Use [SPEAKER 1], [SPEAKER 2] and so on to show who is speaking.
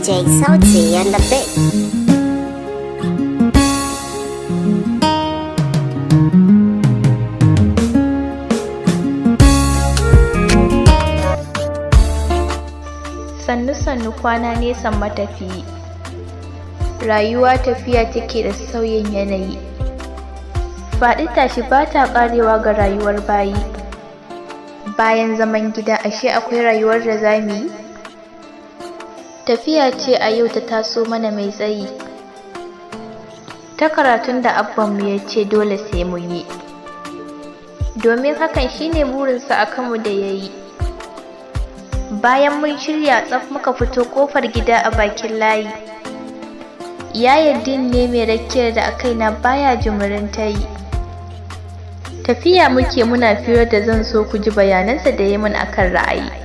[SPEAKER 1] DJ Sauti and the Big.
[SPEAKER 2] Sannu kwana nesan matafiyi. Rayuwa tafiya take da sauyin yanayi. Faɗi tashi ba ta ƙarewa ga rayuwar bayi. Bayan zaman gida ashe akwai rayuwar da za mu yi? Tafiya ce a yau ta taso mana mai tsayi. Ta karatun da abbanmu ya ce dole sai mun yi. Domin hakan shine burinsa a kanmu da ya yi. Bayan mun shirya tsaf muka fito ƙofar gida a bakin layi. Yayaddin ne mai rakiyar da a kaina baya jimirin ta yi. Tafiya muke muna firar da zan so ku ji bayanansa da ya min akan ra'ayi.